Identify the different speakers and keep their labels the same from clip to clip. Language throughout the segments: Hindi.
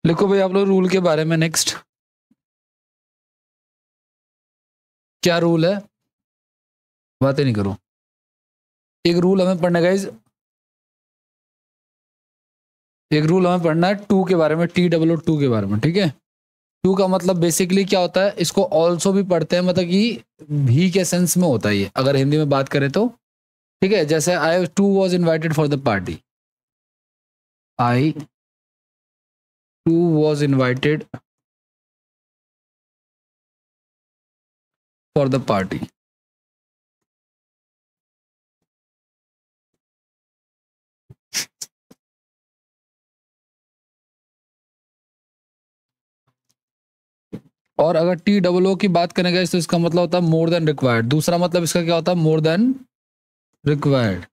Speaker 1: लिखो भाई आप लोग रूल के बारे में। नेक्स्ट क्या रूल है, बातें नहीं करो। एक रूल हमें पढ़ना है गाइज, एक रूल हमें पढ़ना है टू के बारे में, TOO के बारे में, ठीक है। टू का मतलब बेसिकली क्या होता है, इसको ऑल्सो भी पढ़ते हैं, मतलब कि भी के सेंस में होता है ये, अगर हिंदी में बात करें तो, ठीक है। जैसे I too was invited for the party, I too was invited for the party. और अगर TOO की बात करेंगे तो इसका मतलब होता है मोर देन रिक्वायर्ड। दूसरा मतलब इसका क्या होता है, मोर देन रिक्वायर्ड।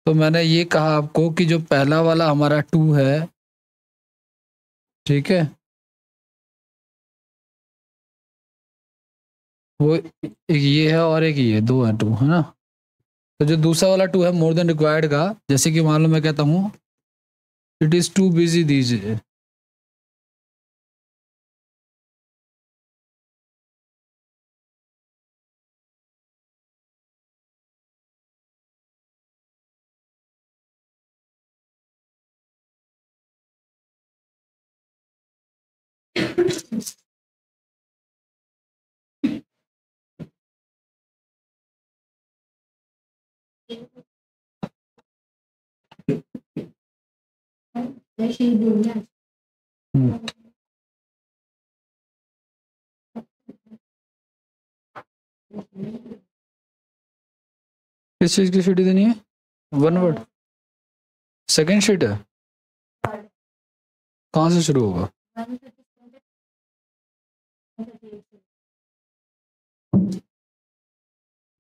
Speaker 1: तो मैंने ये कहा आपको कि जो पहला वाला हमारा टू है, ठीक है, वो एक ये है और एक ये, दो है टू, है ना। तो जो दूसरा वाला टू है मोर देन रिक्वायर्ड का, जैसे कि मान लो मैं कहता हूँ it is too busy these, किस चीज की सीटी देनी है, वन वर्ड, सेकेंड शीट है, कहाँ से शुरू होगा।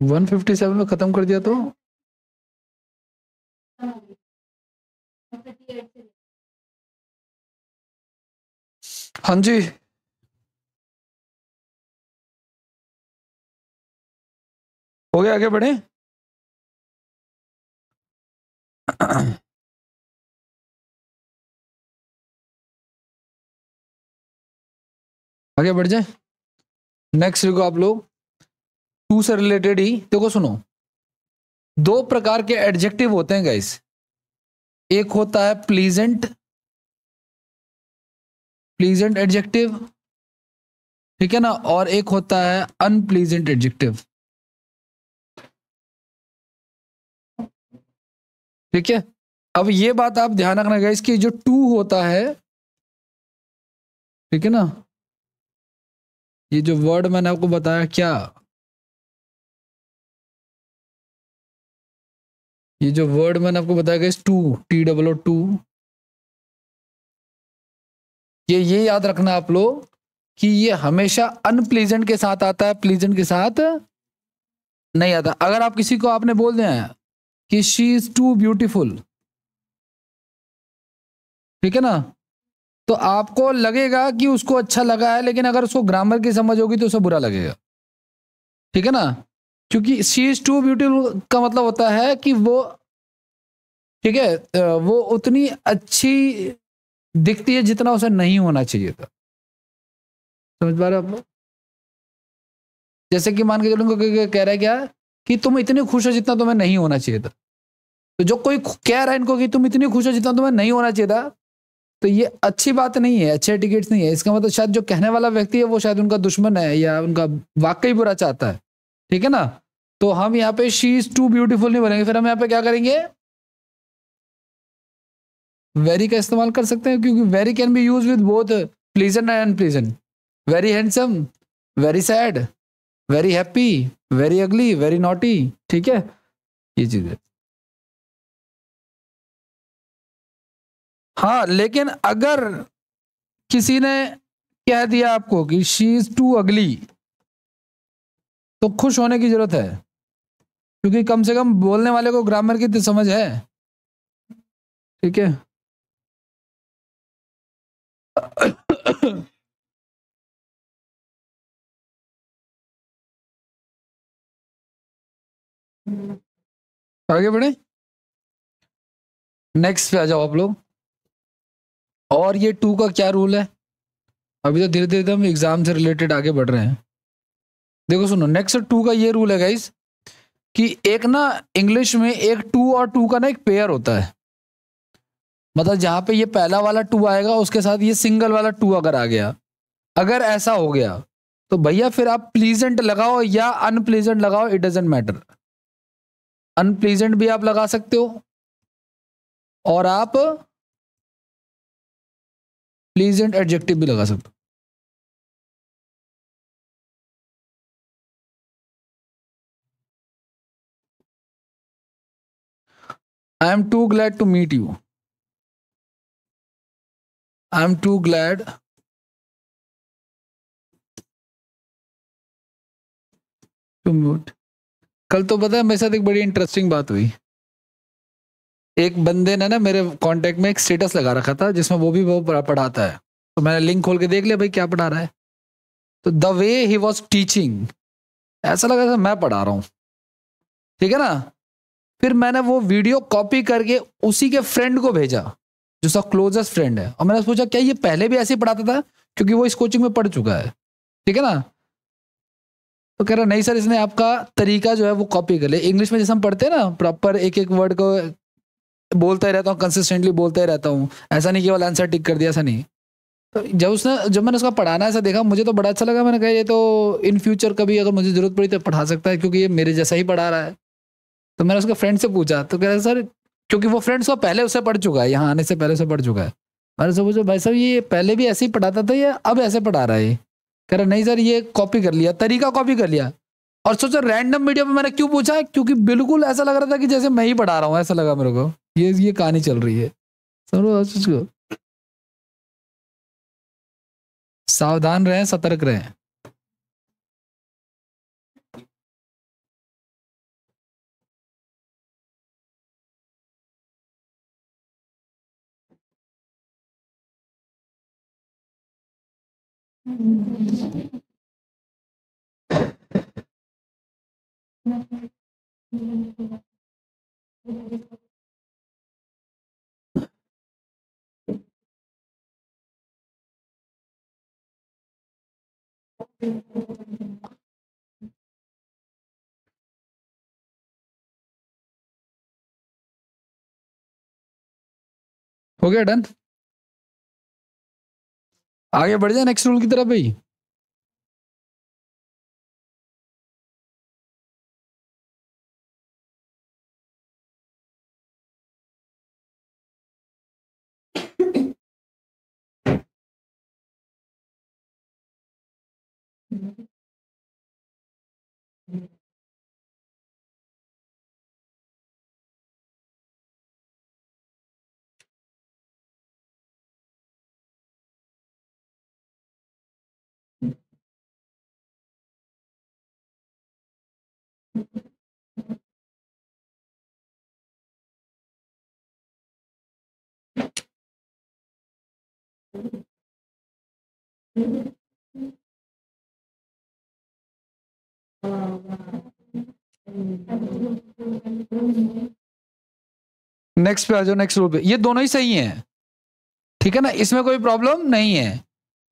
Speaker 1: 157 में खत्म कर दिया तो हाँ जी। हो गया, आगे बढ़े। आगे बढ़ जाए। नेक्स्ट देखो आप लोग, टू से रिलेटेड ही देखो, सुनो। दो प्रकार के एडजेक्टिव होते हैं गाइस, एक होता है प्लीजेंट, प्लीजेंट एडजेक्टिव, ठीक है ना, और एक होता है अनप्लीजेंट एडजेक्टिव, ठीक है। अब ये बात आप ध्यान रखना गाइस कि जो टू होता है, ठीक है ना, ये जो वर्ड मैंने आपको बताया क्या, ये जो वर्ड मैंने आपको बताया गाइस टू, TOO, ये याद रखना आप लोग कि ये हमेशा अनप्लीजेंट के साथ आता है, प्लीजेंट के साथ नहीं आता। अगर आप किसी को आपने बोल दिया है कि शी इज टू ब्यूटीफुल, ठीक है ना, तो आपको लगेगा कि उसको अच्छा लगा है, लेकिन अगर उसको ग्रामर की समझ होगी तो उसे बुरा लगेगा, ठीक है ना। क्योंकि शी इज टू ब्यूटीफुल का मतलब होता है कि वो, ठीक है, वो उतनी अच्छी दिखती है जितना उसे नहीं होना चाहिए था। समझ पा रहे हो आप लोग। जैसे कि मान के चलो कह रहा है क्या कि तुम इतनी खुश हो जितना तुम्हें नहीं होना चाहिए था। तो जो कोई कह रहा है इनको कि तुम इतनी खुश हो जितना तुम्हें नहीं होना चाहिए था, तो ये अच्छी बात नहीं है, अच्छे टिकट्स नहीं है। इसका मतलब शायद जो कहने वाला व्यक्ति है वो शायद उनका दुश्मन है या उनका वाकई बुरा चाहता है, ठीक है ना। तो हम यहाँ पे शी इज टू ब्यूटीफुल नहीं बोलेंगे, फिर हम यहाँ पे क्या करेंगे, वेरी का इस्तेमाल कर सकते हैं, क्योंकि very can be use with both pleasant and unpleasant. Very handsome, very sad, very happy, very ugly, very naughty, ठीक है, ये चीज है। हाँ लेकिन अगर किसी ने कह दिया आपको कि शी इज टू अगली, तो खुश होने की जरूरत है, क्योंकि कम से कम बोलने वाले को ग्रामर की तो समझ है, ठीक है। आगे बढ़े। नेक्स्ट पे आ जाओ आप लोग। और ये 2 का क्या रूल है? अभी तो धीरे धीरे हम एग्जाम से रिलेटेड आगे बढ़ रहे हैं। देखो सुनो, नेक्स्ट 2 का ये रूल है गाइस कि एक ना इंग्लिश में एक 2 और 2 का ना एक पेयर होता है। मतलब जहां पे ये पहला वाला 2 आएगा उसके साथ ये सिंगल वाला 2 अगर आ गया, अगर ऐसा हो गया तो भैया फिर आप प्लीजेंट लगाओ या अनप्लीजेंट लगाओ, इट डजेंट मैटर। अनप्लीजेंट भी आप लगा सकते हो और आप प्लीजेंट एडजेक्टिव भी लगा सकते हो। I am too glad to meet you. I am too glad to meet. कल तो पता है मेरे साथ एक बड़ी इंटरेस्टिंग बात हुई। एक बंदे ने ना मेरे कांटेक्ट में एक स्टेटस लगा रखा था जिसमें वो पढ़ाता है। तो मैंने लिंक खोल के देख लिया भाई क्या पढ़ा रहा है। तो the way he was teaching ऐसा लगा था मैं पढ़ा रहा हूं। ठीक है ना। फिर मैंने वो वीडियो कॉपी करके उसी के फ्रेंड को भेजा जो उसका क्लोजेस्ट फ्रेंड है, और मैंने पूछा क्या ये पहले भी ऐसे ही पढ़ाता था, क्योंकि वो इस कोचिंग में पढ़ चुका है। ठीक है ना। तो कह रहा नहीं सर, इसने आपका तरीका जो है वो कॉपी कर लिया। इंग्लिश में जैसे हम पढ़ते हैं ना, प्रॉपर एक एक वर्ड को बोलता ही रहता हूँ, कंसिस्टेंटली बोलता ही रहता हूँ, ऐसा नहीं केवल आंसर टिक कर दिया, ऐसा नहीं। तो जब मैंने उसका पढ़ाना ऐसा देखा, मुझे तो बड़ा अच्छा लगा। मैंने कहा ये तो इन फ्यूचर कभी अगर मुझे जरूरत पड़ी तो पढ़ा सकता है, क्योंकि ये मेरे जैसा ही पढ़ा रहा है। तो मैंने उसके फ्रेंड से पूछा, तो कह रहा सर, क्योंकि वो फ्रेंड्स को पहले उससे पढ़ चुका है, यहाँ आने से पहले उसे पढ़ चुका है। मैंने उससे पूछा भाई साहब ये पहले भी ऐसे ही पढ़ाता था या अब ऐसे पढ़ा रहा है? कह रहा नहीं सर, ये कॉपी कर लिया, तरीका कॉपी कर लिया। और सोचो रैंडम मीडिया पे मैंने क्यों पूछा, क्योंकि बिल्कुल ऐसा लग रहा था कि जैसे मैं ही पढ़ा रहा हूँ, ऐसा लगा मेरे को। ये कहानी चल रही है। समझो उसको। सावधान रहें, सतर्क रहें। हो गया डन। आगे बढ़ जाए नेक्स्ट रूल की तरफ भाई। नेक्स्ट पे आ जाओ, नेक्स्ट रूल पे। ये दोनों ही सही हैं, ठीक है ना, इसमें कोई प्रॉब्लम नहीं है।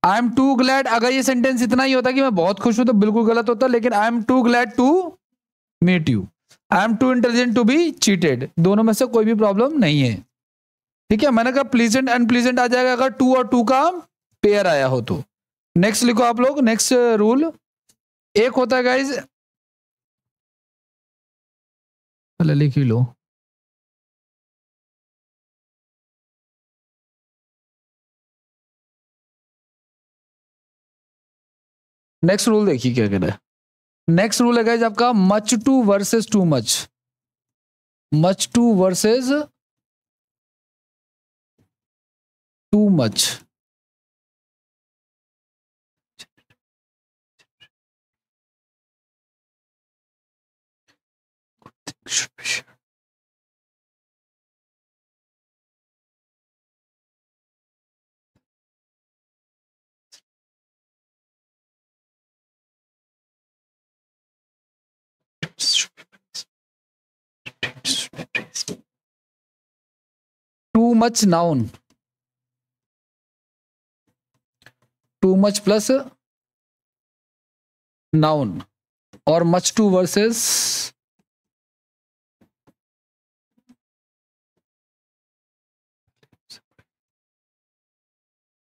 Speaker 1: आई एम टू ग्लैड, अगर ये सेंटेंस इतना ही होता कि मैं बहुत खुश हूं तो बिल्कुल गलत होता, लेकिन I am too glad to meet you, I am too intelligent to be cheated, दोनों में से कोई भी प्रॉब्लम नहीं है। ठीक है, मैंने कहा प्लीजेंट अनप्लीजेंट आ जाएगा अगर 2 और 2 का पेयर आया हो तो। नेक्स्ट लिखो आप लोग, नेक्स्ट रूल एक होता है गाइज, पहले लिख ही लो। नेक्स्ट रूल देखिए क्या कह रहा है। नेक्स्ट रूल है गाइज आपका much too versus too much. Much too versus too much. Much noun, too much plus noun, और मच टू वर्सेस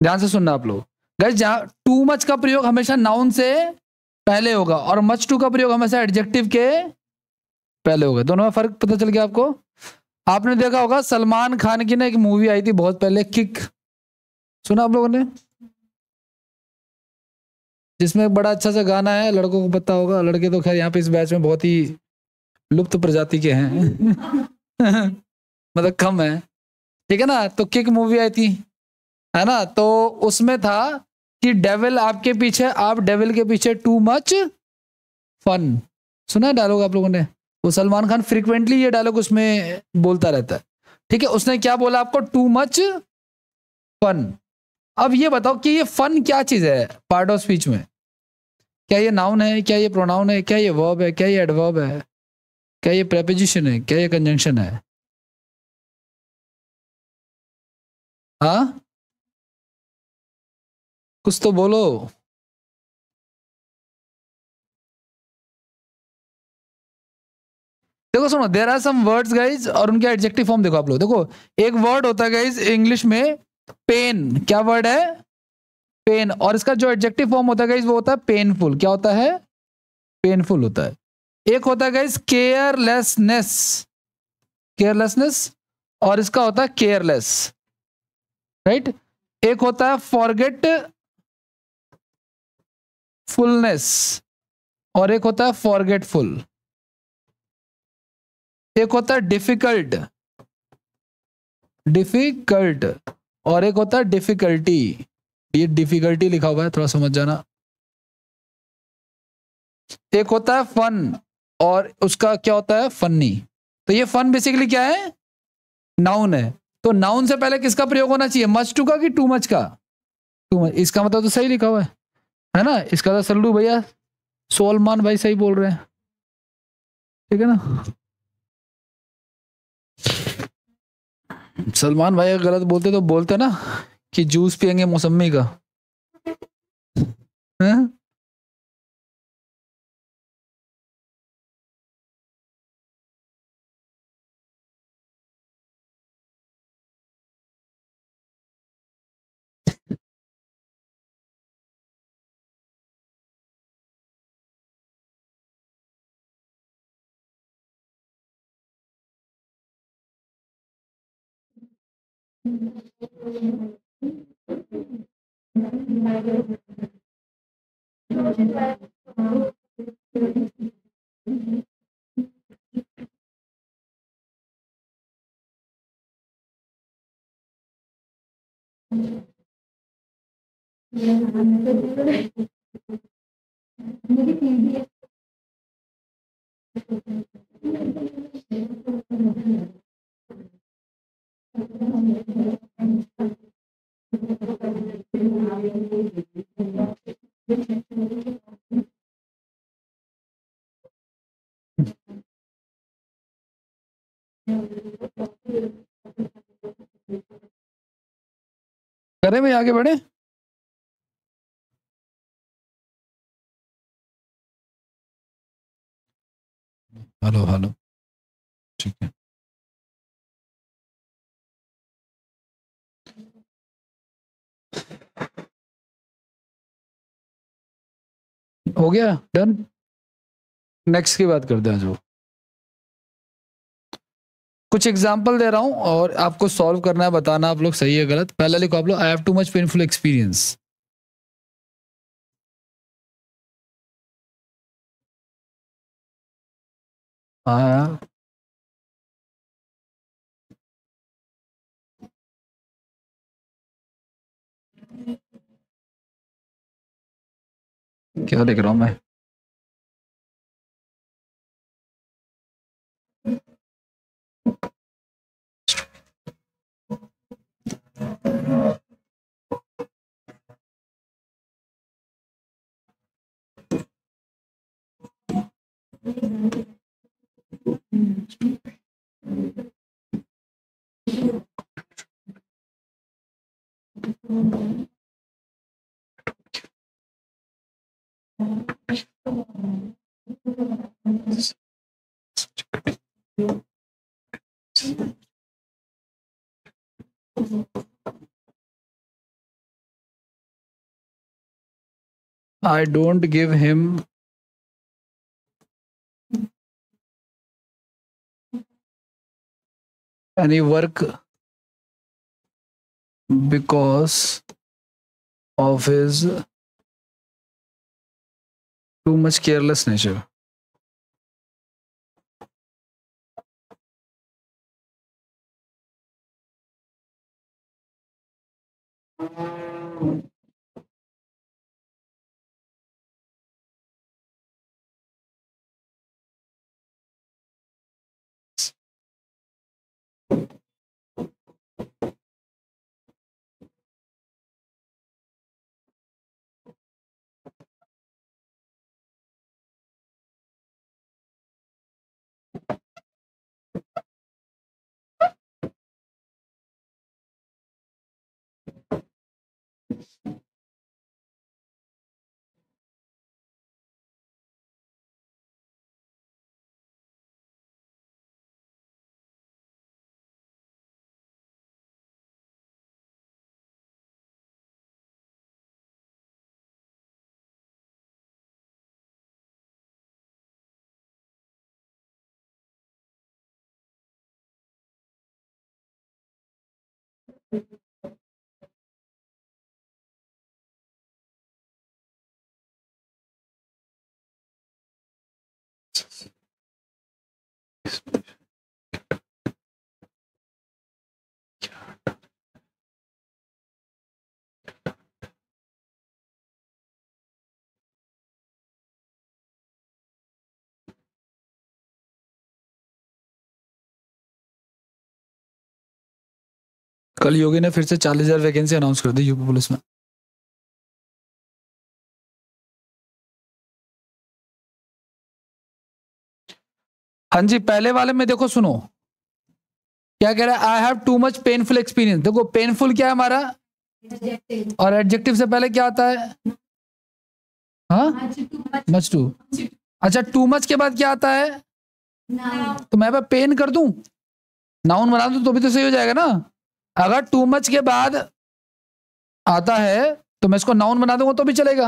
Speaker 1: ध्यान से सुनना आप लोग गाइस, जहां टू मच का प्रयोग हमेशा नाउन से पहले होगा और मच टू का प्रयोग हमेशा एडजेक्टिव के पहले होगा। दोनों में फर्क पता चल गया आपको। आपने देखा होगा सलमान खान की ना एक मूवी आई थी बहुत पहले, किक, सुना आप लोगों ने, जिसमें एक बड़ा अच्छा सा गाना है, लड़कों को पता होगा, लड़के तो खैर यहाँ पे इस बैच में बहुत ही लुप्त प्रजाति के हैं मतलब कम है, ठीक है ना। तो किक मूवी आई थी, है ना, तो उसमें था कि डेविल आपके पीछे, आप डेविल के पीछे टू मच फन, सुना है डायलॉग आप लोगों ने? वो सलमान खान फ्रीक्वेंटली ये डायलॉग उसमें बोलता रहता है, ठीक है। उसने क्या बोला आपको? Too much fun. अब ये बताओ कि ये फन क्या चीज है पार्ट ऑफ स्पीच में? क्या ये नाउन है, क्या ये प्रोनाउन है, क्या ये वर्ब है, क्या ये एडवर्ब है, क्या ये प्रेपोजिशन है, क्या ये कंजंक्शन है? हाँ, कुछ तो बोलो। देखो सुनो, there are some words guys, और उनके एडजेक्टिव फॉर्म देखो आप लोग। देखो एक वर्ड होता है गाइज इंग्लिश में पेन, क्या वर्ड है? पेन, और इसका जो एडजेक्टिव फॉर्म होता है गाइज वो होता है पेनफुल। क्या होता है? पेनफुल होता है। एक होता है गाइज केयरलेसनेस, केयरलेसनेस, और इसका होता है केयरलेस, राइट। एक होता है फॉरगेट फुलनेस, और एक होता है फॉरगेटफुल। एक होता है डिफिकल्ट, डिफिकल्ट, और एक होता है डिफिकल्टी। ये डिफिकल्टी लिखा हुआ है, थोड़ा समझ जाना। एक होता है फन, और उसका क्या होता है? फनी। तो ये फन बेसिकली क्या है? नाउन है। तो नाउन से पहले किसका प्रयोग होना चाहिए? मच टू का कि टू मच का? Too much. इसका मतलब तो सही लिखा हुआ है ना? इसका तो सल्लू भैया, सोलमान भाई सही बोल रहे हैं, ठीक है ना। सलमान भाई अगर गलत बोलते तो बोलते ना कि जूस पियेंगे मौसमी का, है? करें भाई, आगे बढ़े। हेलो हेलो, ठीक है। हो गया डन। नेक्स्ट की बात करते हैं। जो कुछ एग्जांपल दे रहा हूं और आपको सॉल्व करना है, बताना आप लोग सही है गलत। पहला लिखो आप लोग, I have too much painful experience. हाँ, क्या लिख रहा हूं मैं? I don't give him any work because of his too much careless nature. कल योगी ने फिर से 40,000 वैकेंसी अनाउंस कर दी यूपी पुलिस में। हाँ जी, पहले वाले में देखो, सुनो क्या कह रहा है, I have too much painful experience. देखो पेनफुल क्या है हमारा, और एडजेक्टिव से पहले क्या आता है, हाँ मच टू। अच्छा टू मच के बाद क्या आता है, तो मैं पेन कर दूं, नाउन बना दूं तो भी तो सही हो जाएगा ना। अगर टू मच के बाद आता है तो मैं इसको नाउन बना दूंगा तो भी चलेगा,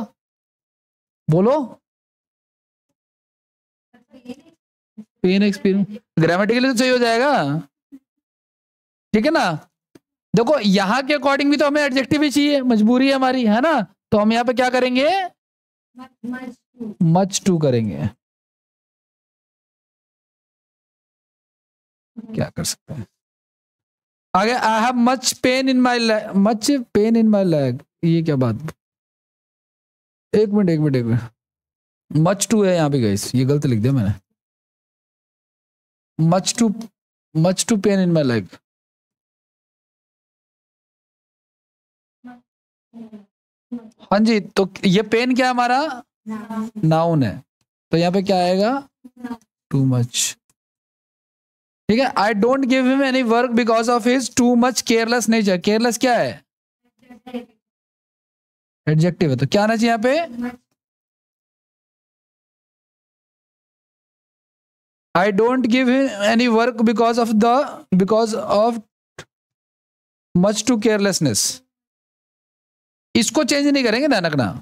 Speaker 1: बोलो। पेन एक्सपीरियंस ग्रामेटिकली तो सही हो जाएगा, ठीक है ना। देखो यहां के अकॉर्डिंग भी तो हमें एडजेक्टिव ही चाहिए, मजबूरी है हमारी, है ना। तो हम यहाँ पे क्या करेंगे, मच टू करेंगे। क्या कर सकते हैं आगे, I have much pain in my leg, much pain in my leg, ये क्या बात, एक मिनट एक मिनट एक मिनट, मच टू है यहाँ पे गाइस, ये गलत लिख दिया मैंने, much too pain in my leg. हाँ जी, तो ये पेन क्या है हमारा, नाउन है, तो यहाँ पे क्या आएगा, टू मच, ठीक है। आई don't give him any work because of his too much careless nature. Careless क्या है, एडजेक्टिव है, तो क्या आना चाहिए यहाँ पे, I don't give him any work because of much too carelessness. इसको चेंज नहीं करेंगे ना नकना।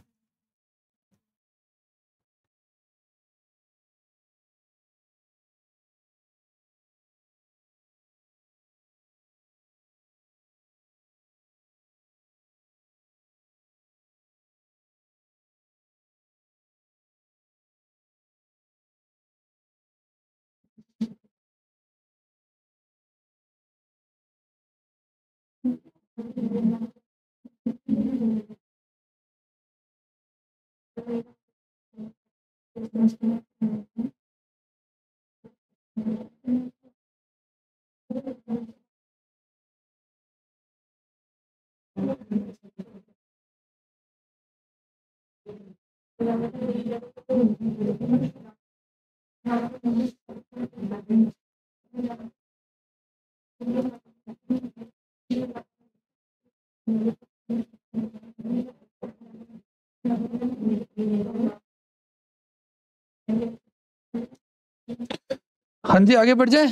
Speaker 1: हाँ जी, आगे बढ़ जाए।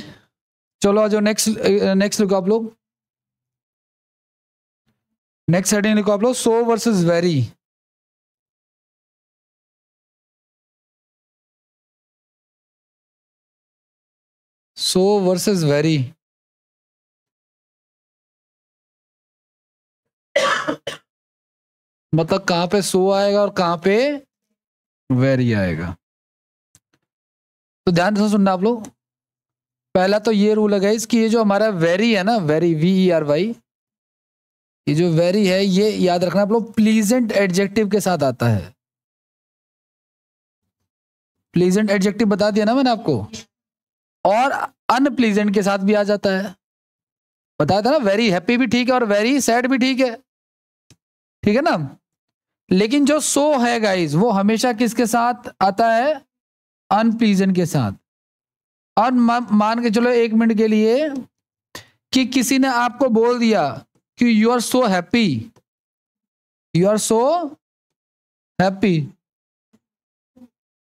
Speaker 1: चलो आ जाओ, नेक्स्ट नेक्स्ट लिखो आप लोग। नेक्स्ट हेडिंग लिखो आप लोग, सो वर्सेस वेरी। सो वर्सेस वेरी। मतलब कहां पे सो आएगा और कहां पे वेरी आएगा। तो ध्यान से सुनना आप लोग। पहला तो ये रूल है गाइस कि ये जो हमारा वेरी है ना, वेरी VERY, ये जो वेरी है ये याद रखना आप लोग, प्लीजेंट एडजेक्टिव के साथ आता है। प्लीजेंट एडजेक्टिव बता दिया ना मैंने आपको, और अनप्लीजेंट के साथ भी आ जाता है। बताया था ना, वेरी हैप्पी भी ठीक है और वेरी सैड भी ठीक है, ठीक है ना। लेकिन जो सो है गाइस वो हमेशा किसके साथ आता है, अनप्लीजेंट के साथ। और मान के चलो एक मिनट के लिए कि किसी ने आपको बोल दिया कि you are so happy, you are so happy,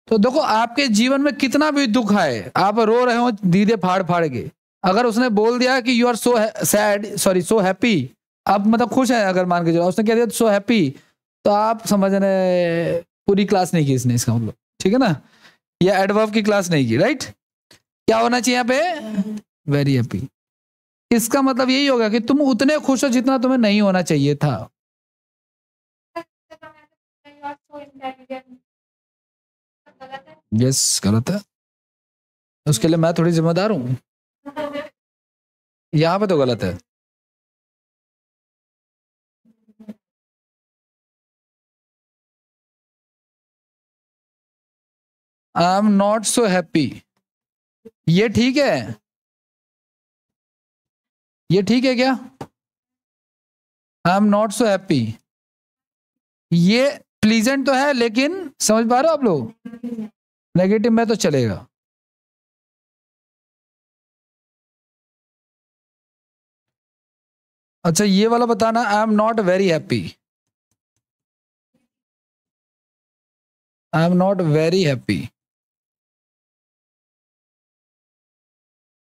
Speaker 1: तो देखो आपके जीवन में कितना भी दुख है, आप रो रहे हो दीदे फाड़ फाड़ के, अगर उसने बोल दिया कि you are so sad, sorry so happy, आप मतलब खुश है, अगर मान के चलो उसने कह दिया सो हैप्पी, तो आप समझ रहे पूरी क्लास नहीं की इसने, इसका मतलब, ठीक है ना, या एडवर्ब की क्लास नहीं की, राइट। क्या होना चाहिए यहाँ पे, वेरी हैप्पी। इसका मतलब यही होगा कि तुम उतने खुश हो जितना तुम्हें नहीं होना चाहिए था। यस गलत है, उसके लिए मैं थोड़ी जिम्मेदार हूं, यहां पे तो गलत है। I am not so happy, ये ठीक है, ये ठीक है क्या, I am not so happy, ये प्लीजेंट तो है लेकिन समझ पा रहे हो आप लोग, नेगेटिव में तो चलेगा। अच्छा ये वाला बताना, I am not very happy, I am not very happy,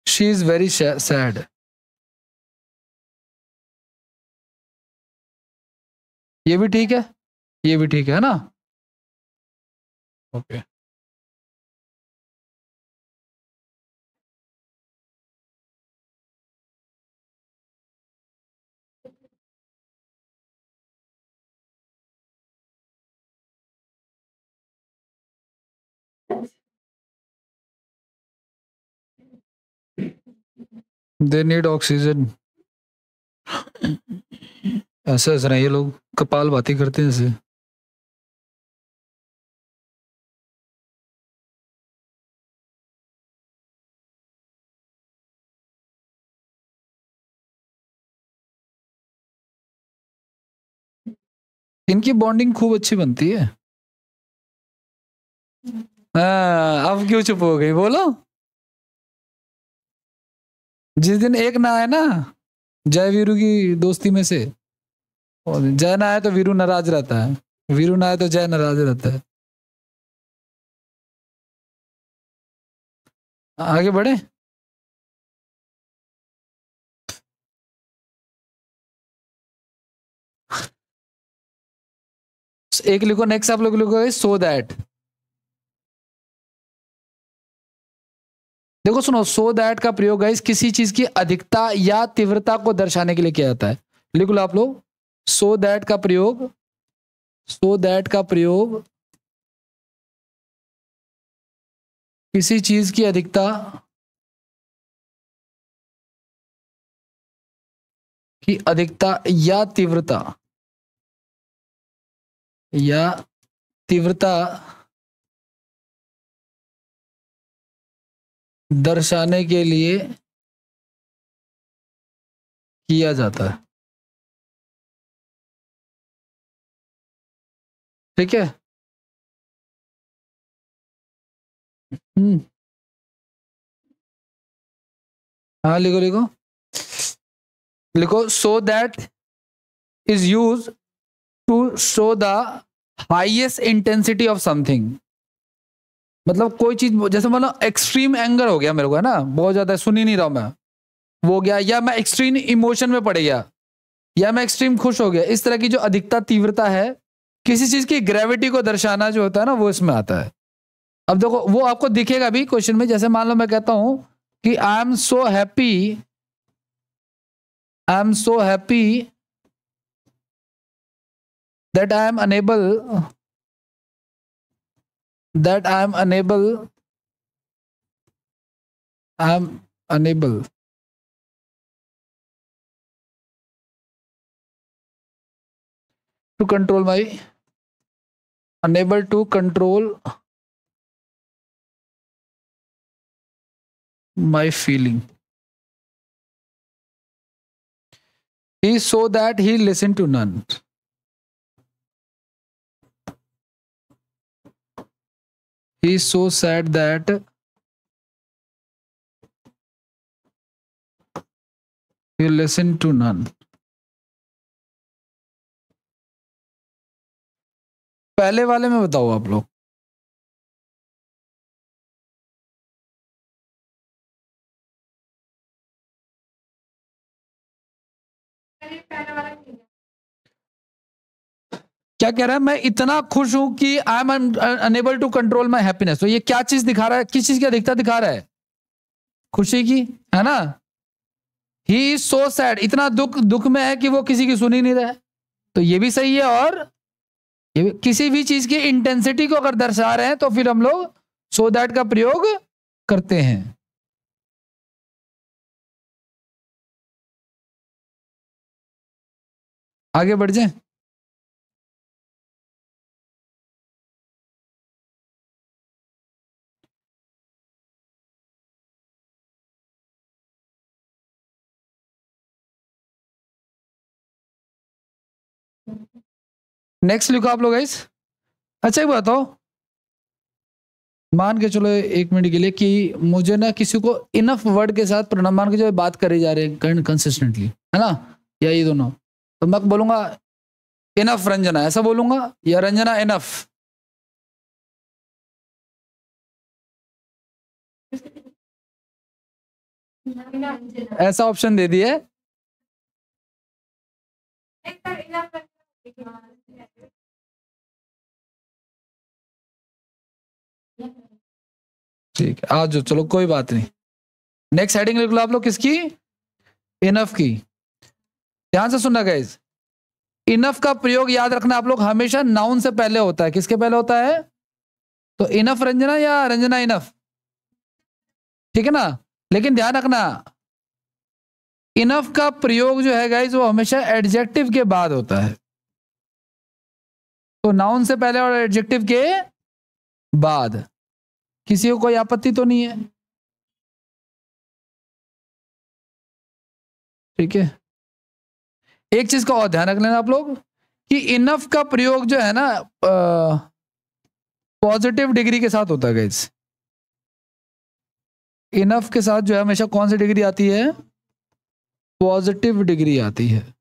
Speaker 1: she is very sad, ये भी ठीक है, ये भी ठीक है ना, ओके। दे नीड ऑक्सीजन, ऐसे हंस रहे हैं ये लोग, कपाल बातें करते हैं ऐसे। इनकी बॉन्डिंग खूब अच्छी बनती है। हाँ, अब क्यों चुप हो गई, बोलो। जिस दिन एक ना आए ना जय वीरू की दोस्ती में से, और जय ना आए तो वीरू नाराज रहता है, वीरू ना आए तो जय नाराज रहता है। आगे बढ़े। एक लिखो, नेक्स्ट आप लोग लिखो सो दैट। देखो सुनो, सो दैट का प्रयोग है किसी चीज की अधिकता या तीव्रता को दर्शाने के लिए किया जाता है। लिख लो आप लोग, सो दैट का प्रयोग, सो दैट का प्रयोग किसी चीज की अधिकता की अधिकता या तीव्रता, या तीव्रता दर्शाने के लिए किया जाता है, ठीक है। हम्म, हाँ लिखो लिखो, लिखो so that is use to show the highest intensity of something. मतलब कोई चीज, जैसे मतलब एक्सट्रीम एंगर हो गया मेरे को, है ना, बहुत ज्यादा सुन ही नहीं रहा हूं मैं, वो हो गया, या मैं एक्सट्रीम इमोशन में पड़ गया, या मैं एक्सट्रीम खुश हो गया। इस तरह की जो अधिकता तीव्रता है किसी चीज की ग्रेविटी को दर्शाना जो होता है ना, वो इसमें आता है। अब देखो वो आपको दिखेगा भी क्वेश्चन में। जैसे मान लो मैं कहता हूं कि I am so happy that I am unable to control my feeling. He so that he listened to none. He is so sad that he listened to none. पहले वाले में बताओ आप लोग। क्या कह रहा है, मैं इतना खुश हूं कि I am unable to control my happiness. तो ये क्या चीज दिखा रहा है, किस चीज की अधिकता दिखा रहा है? खुशी की, है ना। ही इज सो सैड, इतना दुख में है कि वो किसी की सुन ही नहीं रहा है। तो ये भी सही है। और ये किसी भी चीज की इंटेंसिटी को अगर दर्शा रहे हैं तो फिर हम लोग सो दैट का प्रयोग करते हैं। आगे बढ़ जाए। नेक्स्ट लिखो आप लोग गाइस। अच्छा एक बताओ, मान के चलो एक मिनट के लिए कि मुझे ना किसी को इनफ वर्ड के साथ प्रोनाउन मान के जो बात करे जा रहे हैं कंसिस्टेंटली, है ना, या ये दोनों, तो मैं बोलूंगा इनफ रंजना, ऐसा बोलूंगा, या रंजना इनफ। ऐसा ऑप्शन दे दिए। ठीक है, आज चलो कोई बात नहीं। नेक्स्ट हेडिंग लिख लो आप लोग, किसकी? इनफ की। ध्यान से सुनना गाइस, इनफ का प्रयोग याद रखना आप लोग हमेशा नाउन से पहले होता है। किसके पहले होता है? तो इनफ रंजना या रंजना इनफ, ठीक है ना। लेकिन ध्यान रखना इनफ का प्रयोग जो है गाइस वो हमेशा एडजेक्टिव के बाद होता है। तो नाउन से पहले और एडजेक्टिव के बाद। किसी को कोई आपत्ति तो नहीं है? ठीक है। एक चीज का और ध्यान रख लेना आप लोग कि इनफ का प्रयोग जो है ना पॉजिटिव डिग्री के साथ होता है गाइस। इनफ के साथ जो है हमेशा कौन सी डिग्री आती है? पॉजिटिव डिग्री आती है।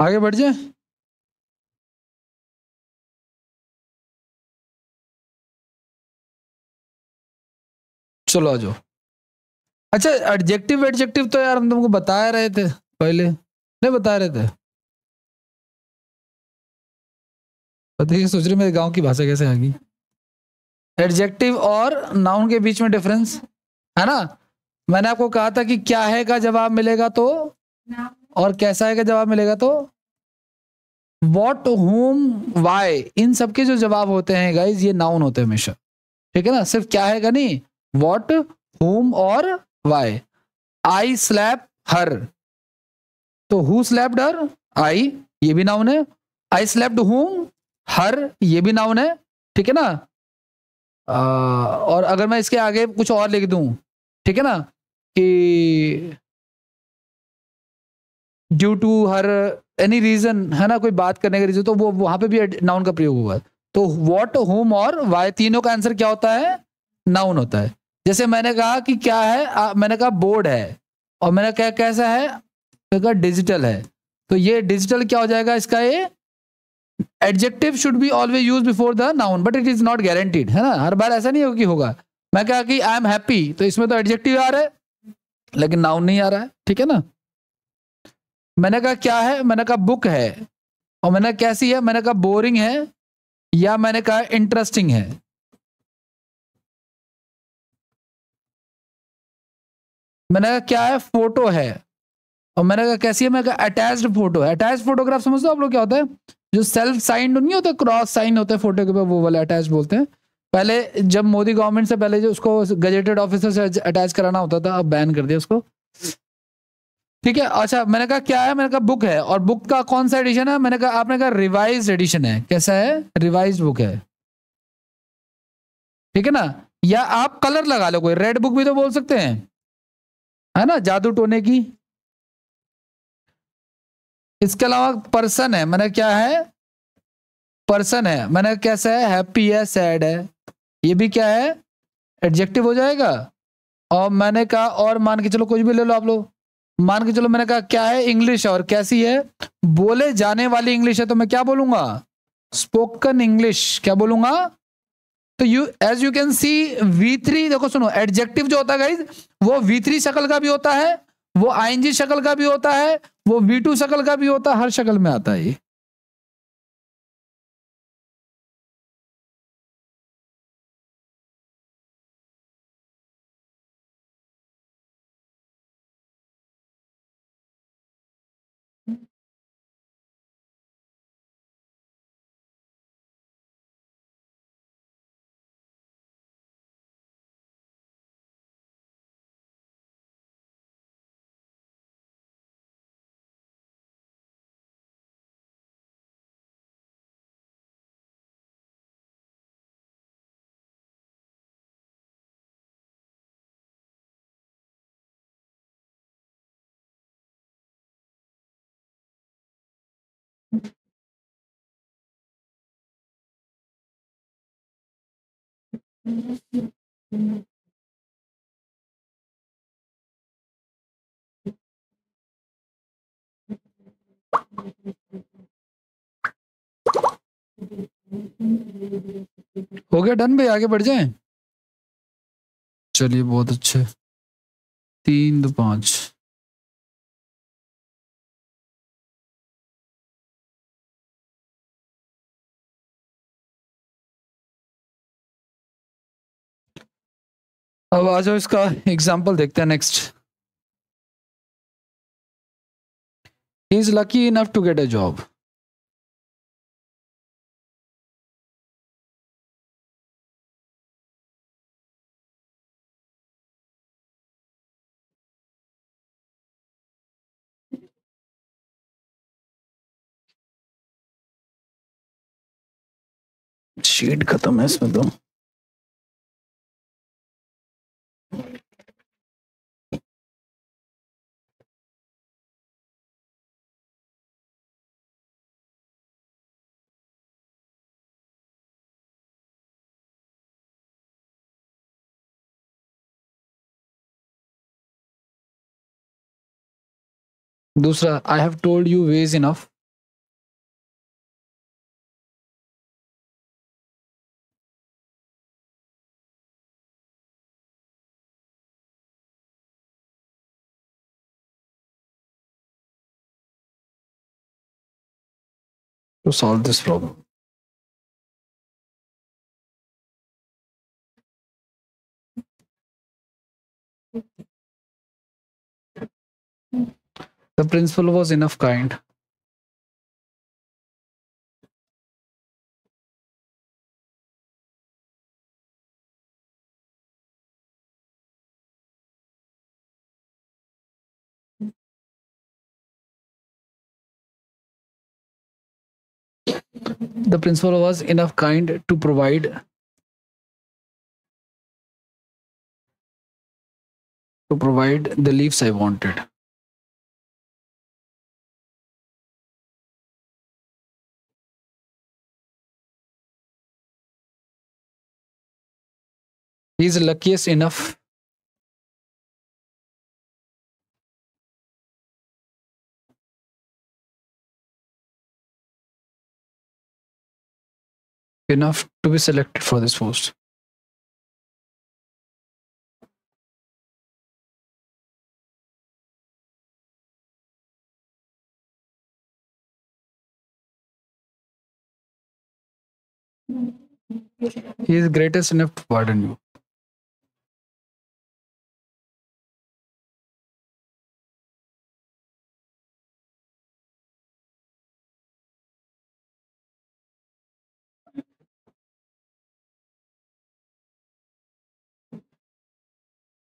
Speaker 1: आगे बढ़ जाए। चलो आ जाओ। अच्छा एडजेक्टिव एडजेक्टिव तो यार हम तुमको बता रहे थे पहले, नहीं बता रहे थे? पता है, सोच रहे मेरे गांव की भाषा कैसे आ गई। एडजेक्टिव और नाउन के बीच में डिफरेंस है ना। मैंने आपको कहा था कि क्या है का जवाब मिलेगा तो, और कैसा है का जवाब मिलेगा तो, वॉट होम वाई, इन सबके जो जवाब होते हैं गाइज ये नाउन होते हैं हमेशा। ठीक है ना, सिर्फ क्या है का नहीं, वॉट होम और वाई। आई स्लैप हर, तो हु स्लैप्ड हर? आई, ये भी नाउन है। आई स्लैप्ड होम हर, ये भी नाउन है। ठीक है ना। और अगर मैं इसके आगे कुछ और लिख दूं ठीक है ना, कि due to her any reason, है ना, कोई बात करने का रीजन, तो वो वहां पे भी नाउन का प्रयोग हुआ है। तो व्हाट, हुम और वाई, तीनों का आंसर क्या होता है? नाउन होता है। जैसे मैंने कहा कि क्या है, मैंने कहा बोर्ड है, और मैंने कहा कैसा है, मैंने कहा डिजिटल है। तो ये डिजिटल क्या हो जाएगा इसका? ये adjective should be always use before the noun, but it is not guaranteed, है ना, हर बार ऐसा नहीं होगा कि होगा। मैं कहा कि आई एम हैप्पी, तो इसमें तो एडजेक्टिव आ रहा है लेकिन नाउन नहीं आ रहा है, ठीक है ना। मैंने कहा क्या है, मैंने कहा बुक है, और मैंने कहा कैसी है, मैंने कहा बोरिंग है, या मैंने कहा इंटरेस्टिंग है। मैंने कहा क्या है, फोटो है, और मैंने कहा कैसी है, मैंने कहा अटैच्ड फोटो है। अटैच्ड फोटोग्राफ समझते हो आप लोग क्या होता है? जो सेल्फ साइंड नहीं होता, क्रॉस साइन होता है फोटो के ऊपर, वो वाला अटैच बोलते हैं। पहले जब मोदी गवर्नमेंट से पहले जो उसको गजेटेड ऑफिसर से अटैच कराना होता था, अब बैन कर दिया उसको, ठीक है। अच्छा, मैंने कहा क्या है, मैंने कहा बुक है, और बुक का कौन सा एडिशन है, मैंने कहा, आपने कहा रिवाइज एडिशन है। कैसा है? रिवाइज बुक है, ठीक है ना। या आप कलर लगा लो, कोई रेड बुक भी तो बोल सकते हैं, है ना, जादू टोने की। इसके अलावा पर्सन है, मैंने क्या है, पर्सन है, मैंने कैसा है, हैप्पी है, सैड है, ये भी क्या है, एडजेक्टिव हो जाएगा। और मैंने कहा, और मान के चलो कुछ भी ले लो आप लोग, मान के चलो मैंने कहा क्या है, इंग्लिश है, और कैसी है, बोले जाने वाली इंग्लिश है, तो मैं क्या बोलूंगा, स्पोकन इंग्लिश, क्या बोलूंगा। तो you as you can see, V3, देखो सुनो, एडजेक्टिव जो होता है गाइज, वो V3 शक्ल का भी होता है, वो ING शक्ल का भी होता है, वो V2 शक्ल का भी होता है, हर शक्ल में आता है ये। हो गया डन भाई, आगे बढ़ जाएं। चलिए बहुत अच्छे, 3 2 5। अब आ जाओ, इसका एग्जाम्पल देखते हैं next. He is lucky enough to get a job. Sheet खत्म है इसमें तो। दूसरा, I have told you ways enough. To solve this problem. The principal was enough kind. The principal was enough kind to provide to provide the leaves I wanted. He is luckiest enough to be selected for this post. He is greatest enough to pardon you.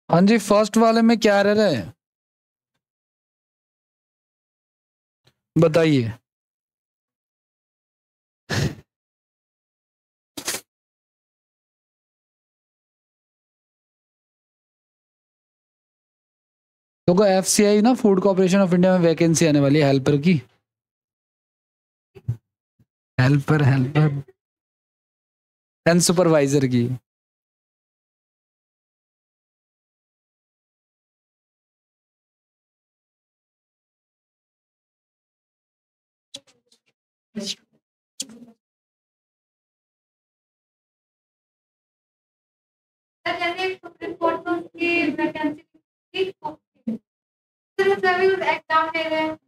Speaker 1: हाँ जी, फर्स्ट वाले में क्या रह रहा है बताइए। तो को FCI ना, फूड कॉर्पोरेशन ऑफ इंडिया में वैकेंसी आने वाली है हेल्पर की। हेल्पर एंड सुपरवाइजर की।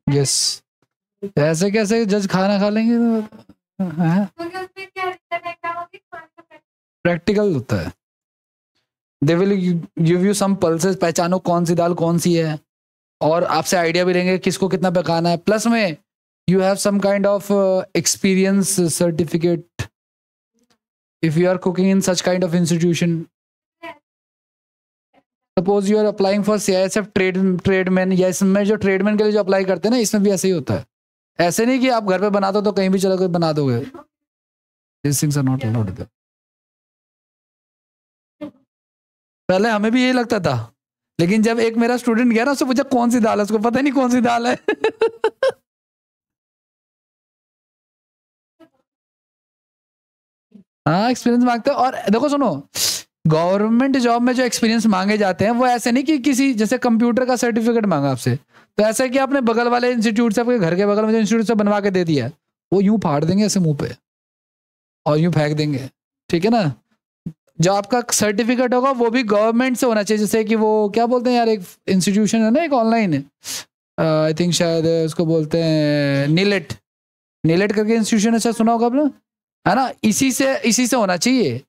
Speaker 1: यस, ऐसे कैसे जज खाना खा लेंगे? प्रैक्टिकल होता है। They will give you some pulses, पहचानो कौन सी दाल कौन सी है, और आपसे आइडिया भी लेंगे किसको कितना पकाना है। प्लस में you have some kind of experience certificate if you are cooking in such kind of institution. Suppose you are applying for CISF tradesman, या इसमें जो ट्रेडमैन के लिए जो अप्लाई करते हैं ना, इसमें भी ऐसे ही होता है। ऐसे नहीं कि आप घर पे बना दो तो कहीं भी चलो बना दोगे। These things are not allowed there. पहले हमें भी यही लगता था, लेकिन जब एक मेरा स्टूडेंट गया ना, उससे पूछा कौन सी दाल है, उसको पता नहीं कौन सी दाल है। हाँ, एक्सपीरियंस मांगते हैं। और देखो सुनो, गवर्नमेंट जॉब में जो एक्सपीरियंस मांगे जाते हैं वो ऐसे नहीं कि किसी जैसे कंप्यूटर का सर्टिफिकेट मांगा आपसे, तो ऐसा है कि आपने बगल वाले इंस्टीट्यूट से, आपके घर के बगल में जो इंस्टीट्यूट से बनवा के दे दिया, वो यूं फाड़ देंगे ऐसे मुंह पे और यूं फेंक देंगे। ठीक है ना? जो आपका सर्टिफिकेट होगा वो भी गवर्नमेंट से होना चाहिए। जैसे कि वो क्या बोलते हैं यार, एक इंस्टीट्यूशन है ना, एक ऑनलाइन है, आई थिंक शायद उसको बोलते हैं नीलेट करके इंस्टीट्यूशन है, शायद सुना होगा आपने, है ना? इसी से होना चाहिए।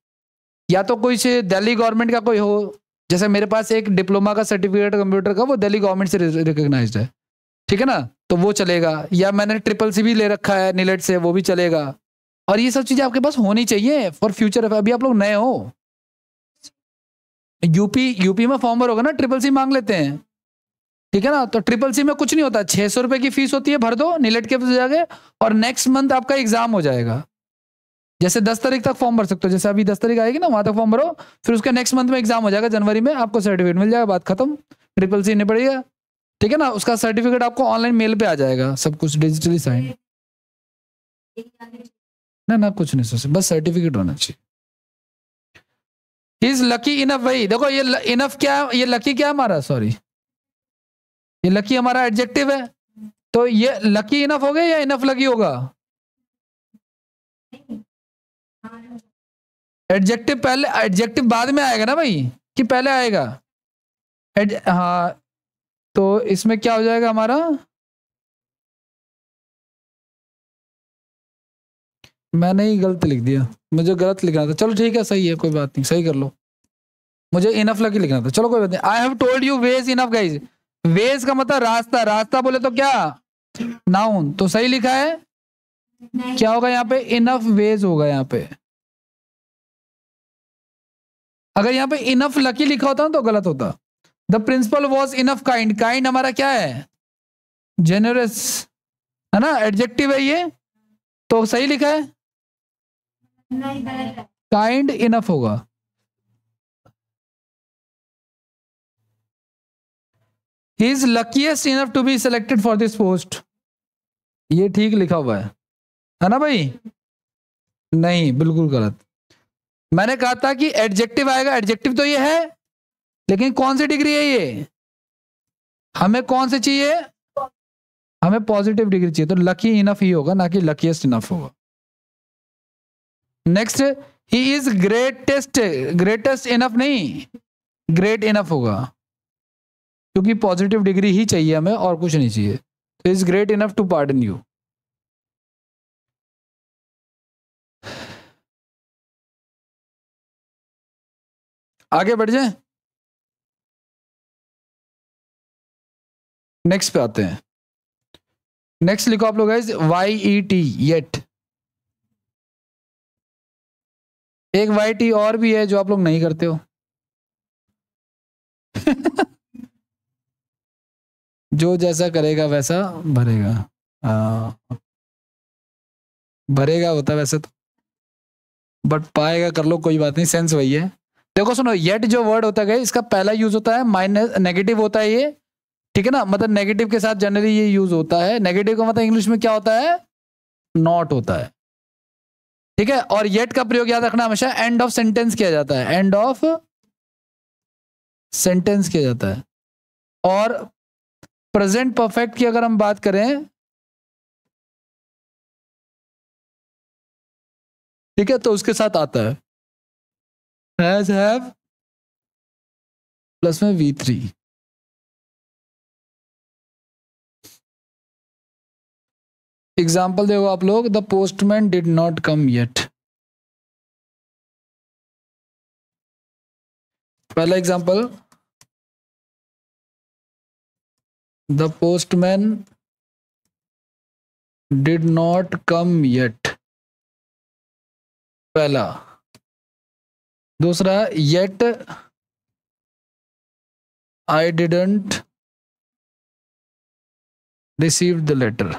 Speaker 1: या तो कोई से दिल्ली गवर्नमेंट का कोई हो, जैसे मेरे पास एक डिप्लोमा का सर्टिफिकेट कंप्यूटर का, वो दिल्ली गवर्नमेंट से रिकॉग्नाइज्ड है। ठीक है ना? तो वो चलेगा। या मैंने CCC भी ले रखा है नीलेट से, वो भी चलेगा। और ये सब चीजें आपके पास होनी चाहिए फॉर फ्यूचर। अभी आप लोग नए हो, यूपी में फॉर्म भरोगे ना, CCC मांग लेते हैं। ठीक है ना? तो CCC में कुछ नहीं होता, 600 रुपए की फीस होती है, भर दो नीलेट के जाके, और नेक्स्ट मंथ आपका एग्जाम हो जाएगा। जैसे 10 तारीख तक फॉर्म भर सकते हो, जैसे अभी 10 तारीख आएगी ना, वहां तक फॉर्म भरो, फिर उसका नेक्स्ट मंथ में एग्जाम हो जाएगा, जनवरी में आपको सर्टिफिकेट मिल जाएगा, बात खत्म। CCC नहीं पड़ेगा। ठीक है ना? उसका सर्टिफिकेट आपको ऑनलाइन मेल पे आ जाएगा, सब कुछ डिजिटली साइन। ना कुछ नहीं सोचे, बस सर्टिफिकेट होना चाहिए। ही इज लकी इनफ। भाई देखो, ये इनफ क्या, ये लकी क्या हमारा, सॉरी, ये लकी हमारा एडजेक्टिव है। तो ये लकी इनफ हो गया या इनफ लकी होगा? एडजेक्टिव पहले, एडजेक्टिव बाद में आएगा ना भाई, कि पहले आएगा? हाँ, तो इसमें क्या हो जाएगा हमारा? मैंने ही गलत लिख दिया, मुझे गलत लिखना था। चलो ठीक है, सही है, कोई बात नहीं, सही कर लो। मुझे इनफ लकी लिखना था, चलो कोई बात नहीं। I have told you ways enough guys. Ways का मतलब रास्ता, रास्ता बोले तो क्या, नाउन, तो सही लिखा है। क्या होगा यहाँ पे? इनफ वेज होगा यहाँ पे। अगर यहाँ पे इनफ लकी लिखा होता ना तो गलत होता। The principal was enough kind. Kind हमारा क्या है? जेनरस, है ना? एडजेक्टिव है ये, तो सही लिखा है। काइंड इनफ होगा। He is luckiest enough to be selected for this post. ये ठीक लिखा हुआ है ना भाई? नहीं, बिल्कुल गलत। मैंने कहा था कि एडजेक्टिव आएगा, एडजेक्टिव तो ये है, लेकिन कौन सी डिग्री है ये? हमें कौन से चाहिए? हमें पॉजिटिव डिग्री चाहिए, तो लकी इनफ ही होगा, ना कि लकीएस्ट इनफ होगा। Next, he is greatest, greatest enough नहीं, ग्रेट इनफ होगा, क्योंकि पॉजिटिव डिग्री ही चाहिए हमें और कुछ नहीं चाहिए। तो is great enough to pardon you. आगे बढ़ जाए, नेक्स्ट पे आते हैं। नेक्स्ट लिखो आप लोग गाइस, YET, येट। एक YT और भी है जो आप लोग नहीं करते हो। जो जैसा करेगा वैसा भरेगा। भरेगा होता है वैसे तो, बट पाएगा कर लो, कोई बात नहीं, सेंस वही है। देखो सुनो, येट जो वर्ड होता है इसका पहला यूज होता है माइनस, नेगेटिव होता है ये, ठीक है ना? मतलब नेगेटिव के साथ जनरली ये यूज होता है। नेगेटिव का मतलब इंग्लिश में क्या होता है? नॉट होता है, ठीक है? और येट का प्रयोग याद रखना, हमेशा एंड ऑफ सेंटेंस किया जाता है, एंड ऑफ सेंटेंस किया जाता है। और प्रेजेंट परफेक्ट की अगर हम बात करें, ठीक है, तो उसके साथ आता है हैज, हैव प्लस में V3। एग्जाम्पल देखो आप लोग, the postman did not come yet. पहला example, the postman did not come yet, पहला। दूसरा, yet I didn't receive the letter.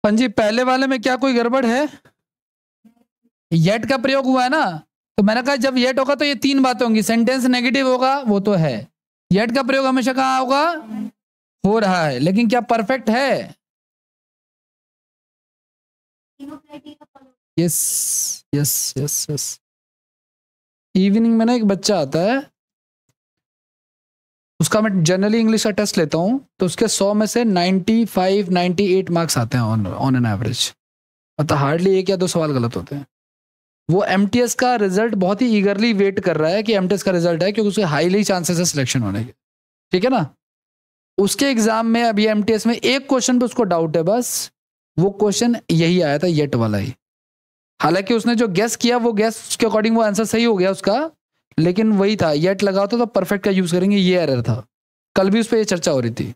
Speaker 1: हाँ जी, पहले वाले में क्या कोई गड़बड़ है? येट का प्रयोग हुआ है ना, तो मैंने कहा जब येट होगा तो ये तीन बातें होंगी, सेंटेंस नेगेटिव होगा, वो तो है। येट का प्रयोग हमेशा कहाँ होगा? हो रहा है, लेकिन क्या परफेक्ट है? Yes yes yes yes. Evening में ना एक बच्चा आता है, उसका मैं जनरली इंग्लिश का टेस्ट लेता हूं, तो उसके 100 में से 95 98 मार्क्स आते हैं ऑन एन एवरेज। मतलब हार्डली एक या दो सवाल गलत होते हैं। वो एमटीएस का रिजल्ट बहुत ही ईगरली वेट कर रहा है कि एमटीएस का रिजल्ट है, क्योंकि उसके हाईली चांसेस है सिलेक्शन होने के, ठीक है ना? उसके एग्जाम में अभी एमटीएस में एक क्वेश्चन पे उसको डाउट है बस, वो क्वेश्चन यही आया था, येट वाला ही। हालांकि उसने जो गेस किया वो गेस के अकॉर्डिंग वो आंसर सही हो गया उसका, लेकिन वही था, येट लगा होता तो परफेक्ट का यूज करेंगे, ये एरर था। कल भी उस पर ये चर्चा हो रही थी।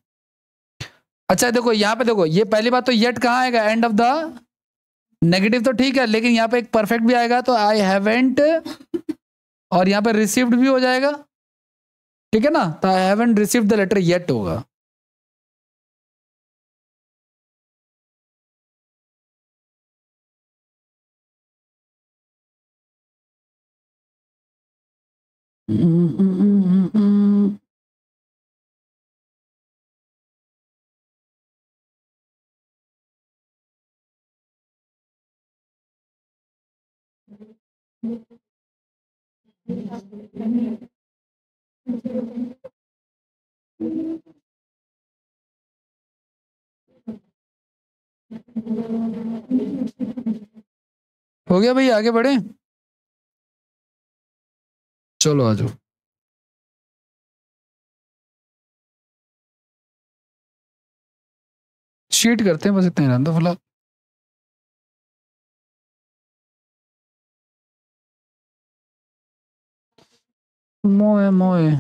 Speaker 1: अच्छा देखो यहाँ पे, देखो ये पहली बात तो येट कहाँ आएगा? एंड ऑफ द नेगेटिव तो ठीक है, लेकिन यहाँ पे एक परफेक्ट भी आएगा, तो आई हैवेंट, और यहाँ पे रिसीव्ड भी हो जाएगा, ठीक है ना? तो I haven't received the letter yet होगा। हो गया भाई, आगे बढ़े, चलो आ जाओ। शीट करते हैं बस, इतना ही रहता फिलहाल। मोए मोए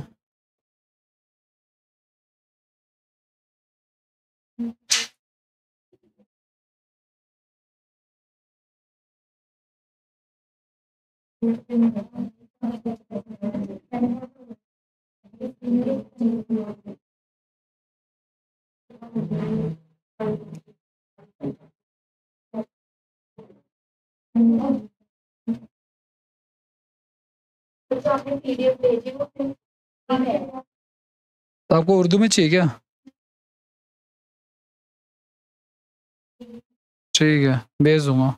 Speaker 1: तो आपको उर्दू में चाहिए क्या? ठीक है, भेज दूंगा।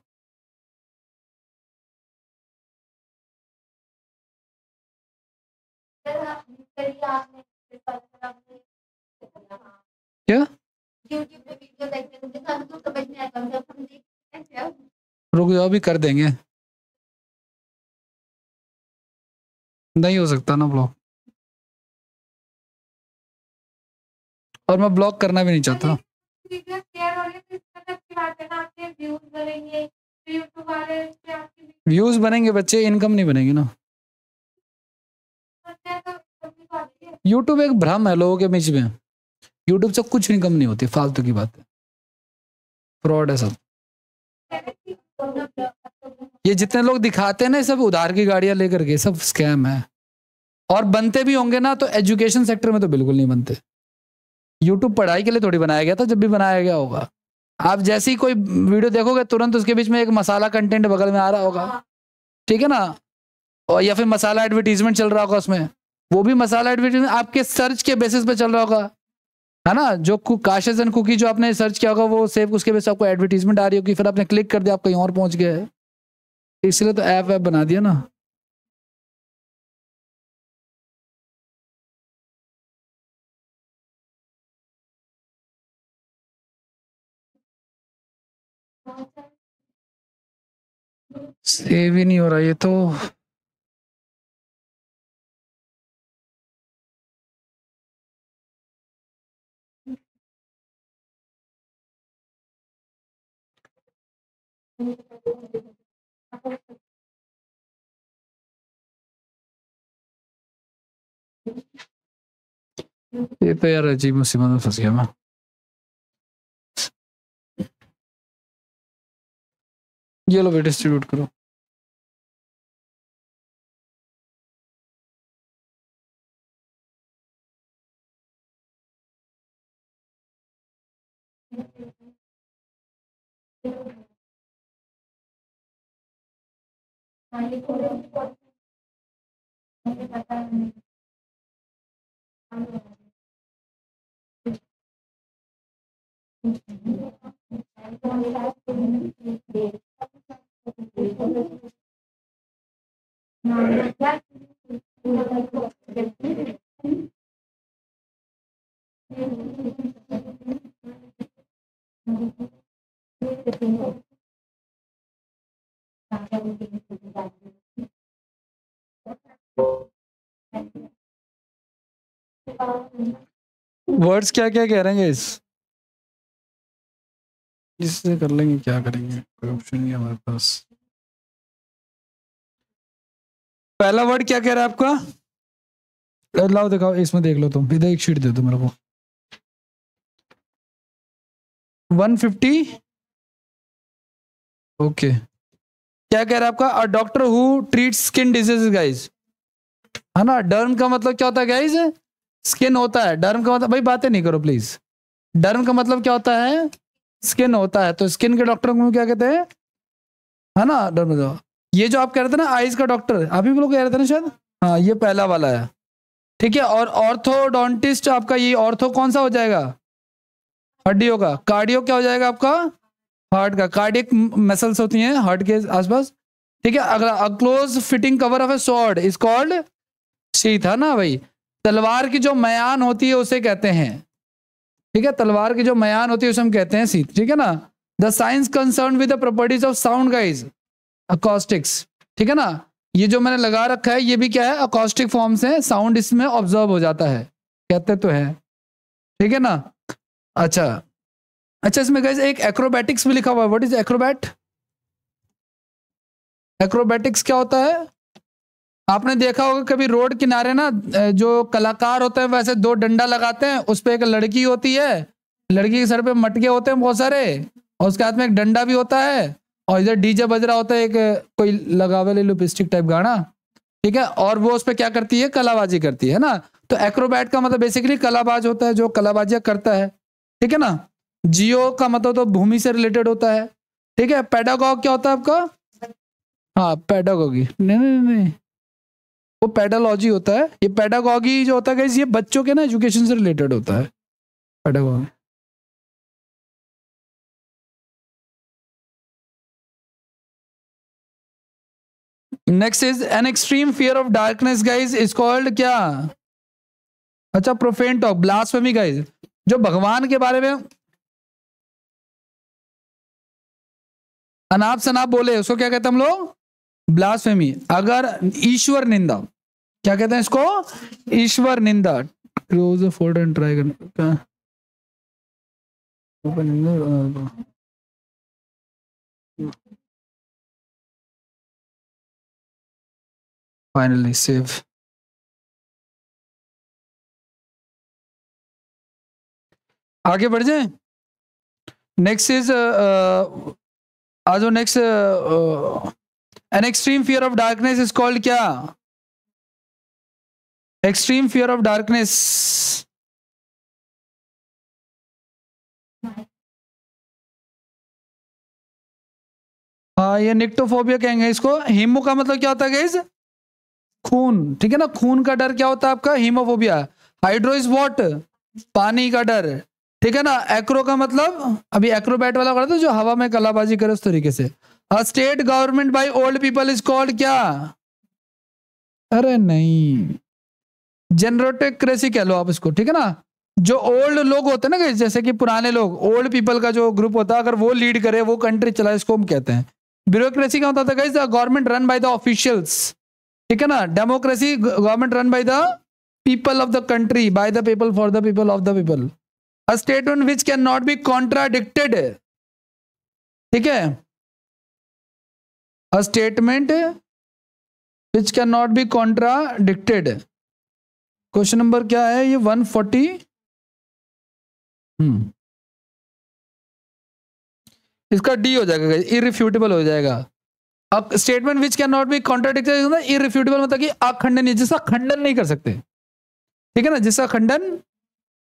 Speaker 1: क्या? रुक जाओ, अभी कर देंगे। नहीं हो सकता ना ब्लॉक, और मैं ब्लॉक करना भी नहीं चाहता। व्यूज बनेंगे बच्चे, इनकम नहीं बनेगी ना। यूट्यूब एक भ्रम है लोगों के बीच में, यूट्यूब से कुछ इनकम नहीं होती, फालतू की बात है, फ्रॉड है सब। ये जितने लोग दिखाते हैं ना, सब उधार की गाड़ियां लेकर के, सब स्कैम है। और बनते भी होंगे ना तो एजुकेशन सेक्टर में तो बिल्कुल नहीं बनते। यूट्यूब पढ़ाई के लिए थोड़ी बनाया गया था, जब भी बनाया गया होगा। आप जैसे ही कोई वीडियो देखोगे तुरंत उसके बीच में एक मसाला कंटेंट बगल में आ रहा होगा, ठीक है ना, और या फिर मसाला एडवर्टीजमेंट चल रहा होगा उसमें, वो भी मसाला एडवर्टीजमेंट आपके सर्च के बेसिस पे चल रहा होगा, है ना। जो काशेस एंड कुकी जो आपने सर्च किया होगा वो सेव, उसके बेस आपको एडवर्टीजमेंट आ रही होगी, फिर आपने क्लिक कर दिया, आप कहीं और पहुंच गए। इसलिए तो ऐप बना दिया ना। सेव ही नहीं हो रहा ये तो। ये तो यार अजीब मुसीबत में फंस गया मैं। ये लो बेटा, डिस्ट्रीब्यूट करो। वर्ड्स क्या क्या कह रहे हैं इस, इससे कर लेंगे, क्या करेंगे, कोई ऑप्शन नहीं है हमारे पास। पहला वर्ड क्या कह रहा है आपका? लाओ दिखाओ, इसमें देख लो तुम, इधर एक शीट दे दो मेरे को। 150। ओके, क्या कह रहा है आपका? A doctor who treat skin disease guys, है ना। डर्म का मतलब क्या होता है गाइज? स्किन होता है। डर्म का मतलब, भाई बातें नहीं करो प्लीज। डर्म का मतलब क्या होता है? स्किन होता है। तो स्किन के डॉक्टर को क्या कहते हैं, है ना, डर्म। ये जो आप कह रहे थे ना आईज का डॉक्टर, आप ही लोग कह रहे थे ना शायद, हाँ ये पहला वाला है, ठीक है। और ऑर्थोडोंटिस्ट आपका, ये ऑर्थो कौन सा हो जाएगा? हड्डियों का। कार्डियो क्या हो जाएगा आपका? हार्ट का। कार्डियक मसल्स होती हैं हार्ट के आसपास, ठीक है। अगला, close fitting cover of A sword is called sheath, है ना भाई। तलवार की जो मयान होती है उसे कहते हैं, ठीक है, तलवार की जो मयान होती है उसे हम कहते हैं शीथ, ठीक है ना। The science concern with the properties of sound guys, acoustics, ठीक है ना। ये जो मैंने लगा रखा है ये भी क्या है, अकॉस्टिक फॉर्म से साउंड इसमें ऑब्जर्व हो जाता है, कहते तो है, ठीक है ना। अच्छा अच्छा, इसमें गाइज एक एक्रोबैटिक्स भी लिखा हुआ है। What is Acrobat? एक्रोबैटिक्स क्या होता है? आपने देखा होगा कभी रोड किनारे ना, जो कलाकार होते हैं वैसे दो डंडा लगाते हैं, उस पर एक लड़की होती है, लड़की के सर पे मटके होते हैं बहुत सारे, और उसके हाथ में एक डंडा भी होता है, और इधर डीजे बज रहा होता है, एक कोई लगावे लिपस्टिक टाइप गाना, ठीक है, और वो उस पर क्या करती है, कलाबाजी करती है ना। तो एक्रोबैट का मतलब बेसिकली कलाबाज होता है, जो कलाबाजियां करता है, ठीक है ना। जियो का मतलब तो भूमि से रिलेटेड होता है, ठीक है। पेडागॉग क्या होता है आपका? हाँ पेडागॉगी, नहीं नहीं नहीं, वो पेडालॉजी होता है। ये पेडागॉगी जो होता है ये बच्चों के ना एजुकेशन से रिलेटेड होता है, pedagogy. Next is an extreme fear of darkness guys is called क्या? अच्छा, प्रोफेन टॉक, ब्लास्फेमी गाइज, जो भगवान के बारे में अनाप शनाप बोले उसको क्या कहते हैं हम लोग? ब्लास्फेमी। अगर ईश्वर निंदा, क्या कहते हैं इसको? ईश्वर निंदा। क्लोज फोल्ड एंड ट्राई करना, फाइनली सेव। आगे बढ़ जाए। नेक्स्ट इज आज next, an extreme fear of darkness is called क्या? एक्सट्रीम फियर ऑफ डार्कनेस, हाँ ये निक्टोफोबिया कहेंगे इसको। हीमो का मतलब क्या होता है गाइस? खून, ठीक है ना। खून का डर क्या होता है आपका? हीमोफोबिया। Hydro is what? पानी का डर, ठीक है ना। एक्रो का मतलब अभी एक्रोबैट वाला करता है जो हवा में कलाबाजी करे, उस तरीके से। A state government by old people is called क्या? अरे नहीं, जेनरोटेक्रेसी कह लो आप इसको, ठीक है ना। जो ओल्ड लोग होते हैं ना, जैसे कि पुराने लोग, ओल्ड पीपल का जो ग्रुप होता है, अगर वो लीड करे, वो कंट्री चलाए, इसको हम कहते हैं। ब्यूरोक्रेसी क्या होता था guys? The government run by the officials, ठीक है ना। Democracy, government run by the people of the country, by the people, for the people, of the people. A statement which can not be contradicted, ठीक है। A statement which can not be contradicted. Question number क्या है ये? 140। इसका डी हो जाएगा, इरिफ्यूटेबल हो जाएगा। अब statement which can not be contradicted, irrefutable मतलब कि अखंडनीय, जिसका खंडन नहीं कर सकते, ठीक है ना, जिसका खंडन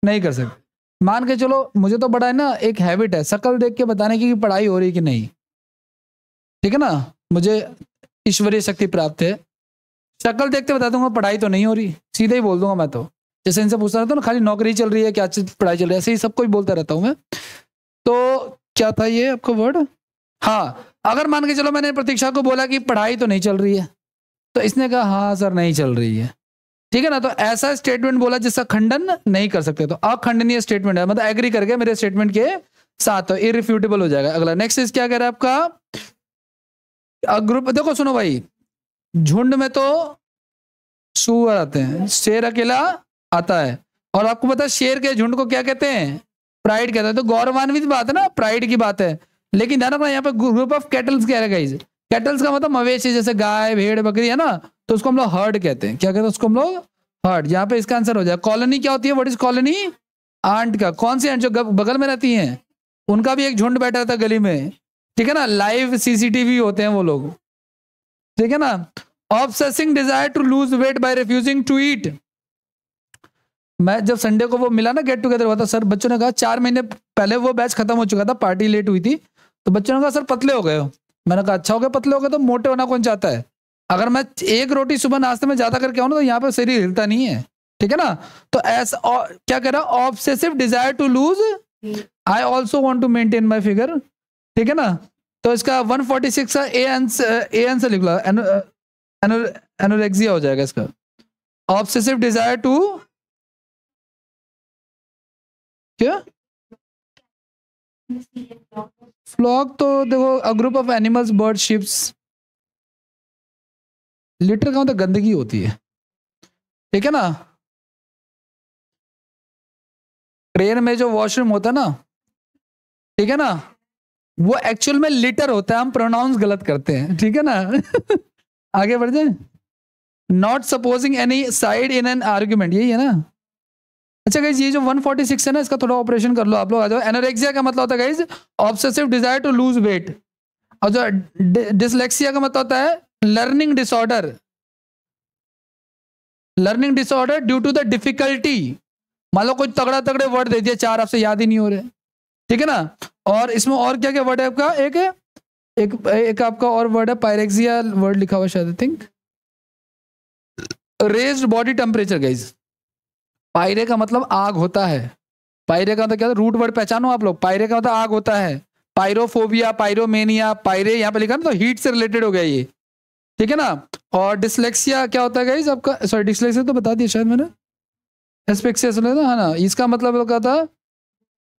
Speaker 1: नहीं कर सकते। मान के चलो, मुझे तो बड़ा है ना एक हैबिट है शक्ल देख के बताने की पढ़ाई हो रही कि नहीं, ठीक है ना। मुझे ईश्वरीय शक्ति प्राप्त है, शक्ल देखते बता दूंगा पढ़ाई तो नहीं हो रही, सीधे ही बोल दूंगा मैं तो। जैसे इनसे पूछता रहता हूँ ना, खाली नौकरी चल रही है, क्या पढ़ाई चल रही है, ऐसे ही सबको ही बोलता रहता हूँ मैं। तो क्या था ये आपका वर्ड? हाँ, अगर मान के चलो मैंने प्रतीक्षा को बोला कि पढ़ाई तो नहीं चल रही है, तो इसने कहा हाँ सर नहीं चल रही है, ठीक है ना। तो ऐसा स्टेटमेंट बोला जिसका खंडन नहीं कर सकते, तो अखंडनीय स्टेटमेंट है, मतलब एग्री करके मेरे स्टेटमेंट के साथ, तो इरिफ्यूटेबल हो जाएगा। अगला नेक्स्ट इज क्या कह रहा है आपका? ग्रुप, देखो सुनो भाई, झुंड में तो सुअर आते हैं, शेर अकेला आता है, और आपको पता है शेर के झुंड को क्या कहते हैं? प्राइड कहते हैं। तो गौरवान्वित बात है ना, प्राइड की बात है। लेकिन ध्यान रखना, यहाँ पे ग्रुप ऑफ कैटल्स कह रहे गाइस। कैटल्स का मतलब मवेशी, जैसे गाय भेड़ बकरी है ना, तो उसको हम लोग हर्ड कहते हैं। क्या कहते हैं उसको हम लोग? हर्ड। यहाँ पे इसका आंसर हो जाए। कॉलोनी क्या होती है? What is colony? आंट का। कौन सी आंट? जो बगल में रहती है, उनका भी एक झुंड बैठा रहता है गली में, ठीक है ना। लाइव सीसीटीवी होते हैं वो लोग, ठीक है ना। Obsessing desire to lose weight by refusing to eat. मैं जब संडे को वो मिला ना, गेट टुगेदर हुआ था, सर बच्चों ने कहा 4 महीने पहले वो बैच खत्म हो चुका था, पार्टी लेट हुई थी, तो बच्चों ने कहा सर पतले हो गए हो। मैंने कहा अच्छा हो गया पतले हो गए, तो मोटे होना कौन चाहता है? अगर मैं एक रोटी सुबह नाश्ते में ज्यादा करके आऊँ ना, तो यहाँ पे शरीर हिलता नहीं है, ठीक है ना। तो ऐसा क्या कह रहा? Obsessive desire to lose, I also want to maintain my figure, ठीक है ना। तो इसका 146 का ए आंसर लिख लो, एनोरेक्सिया हो जाएगा इसका। ऑब्सेसिव डिजायर टू क्या? फ्लॉक तो देखो अ group of animals, bird, ships. Litre का मतलब गंदगी होती है, ठीक है ना। ट्रेन में जो वॉशरूम होता है ना, ठीक है ना, वो एक्चुअल में लिटर होता है, हम प्रोनाउंस गलत करते हैं, ठीक है ना। आगे बढ़ जाए। Not supposing any side in an argument, यही है ना। अच्छा गाइज, ये जो 146 है ना, इसका थोड़ा ऑपरेशन कर लो आप लोग, आ जाओ। एनोरेक्सिया का मतलब होता है guys obsessive desire to lose weight, और जो डिसलेक्सिया का मतलब होता है learning disorder, learning disorder due to the difficulty. मान लो कोई तगड़ा तगड़े वर्ड दे दिया, 4 आपसे याद ही नहीं हो रहे, ठीक है ना। और इसमें और क्या क्या वर्ड है आपका, एक आपका और वर्ड है पायरेक्सिया, वर्ड लिखा हुआ शायद, I think raised body temperature guys. Pierre का मतलब आग होता है, पायरे का मतलब क्या, रूट वर्ड पहचानो आप लोग। पायरे का मतलब आग होता है, पायरोफोबिया, पायरोमेनिया, पायरे यहाँ पे लिखा ना, तो हीट से रिलेटेड हो गया ये, ठीक है ना। और डिसलेक्सिया क्या होता है गाइज आपका, सॉरी डिसलेक्सिया तो बता दिया शायद मैंने, एस्पेक्सिया सुना था, है ना। इसका मतलब क्या था,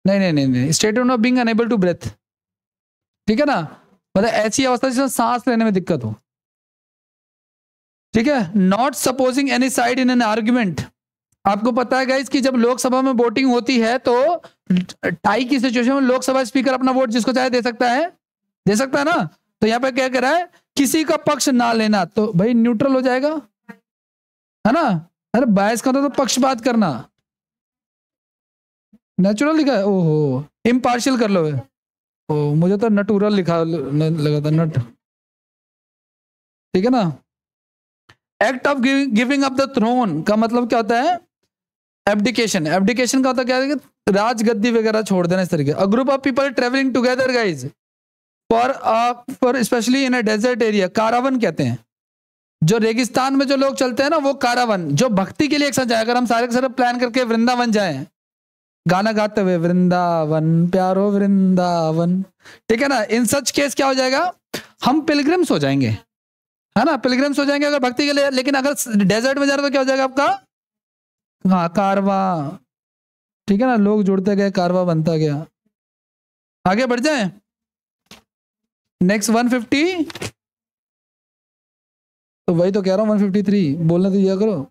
Speaker 1: नहीं, state of being unable to breathe, ठीक है ना, मतलब ऐसी अवस्था जिसमें सांस लेने में दिक्कत हो, ठीक है। Not supposing any side in an argument. आपको पता है गाइस कि जब लोकसभा में वोटिंग होती है तो टाई की सिचुएशन में लोकसभा स्पीकर अपना वोट जिसको चाहे दे सकता है, ना। तो यहाँ पे क्या कह रहा है, किसी का पक्ष ना लेना, तो भाई न्यूट्रल हो जाएगा, है ना। अरे बायस का तो पक्षपात करना, नेचुरल लिखा है, ओहो इम्पार्शियल कर लो। ओ मुझे तो नटूरल लिखा लगा था, नट, ठीक है ना। Act of giving up the throne का मतलब क्या होता है, एब्डिकेशन। एब्डिकेशन का होता क्या है, राज गद्दी वगैरह छोड़ देना, इस तरीके। A group of people travelling together guys for specially in a desert area, caravan कहते हैं। जो रेगिस्तान में जो लोग चलते हैं ना, वो कारावन। जो भक्ति के लिए एक साथ जाए, अगर हम सारे के सारे प्लान करके वृंदावन जाएं, गाना गाते हुए वृंदावन प्यारो वृंदावन, ठीक है ना, इन सच केस क्या हो जाएगा, हम पिलग्रिम्स हो जाएंगे, है ना, पिलग्रिम्स हो जाएंगे अगर भक्ति के लिए। लेकिन अगर डेजर्ट में जा रहे तो क्या हो जाएगा आपका, हाँ कारवा, ठीक है ना, लोग जुड़ते गए, कारवा बनता गया। आगे बढ़ जाए, नेक्स्ट 150, तो वही तो कह रहा हूं 153 बोलने तो दिया करो।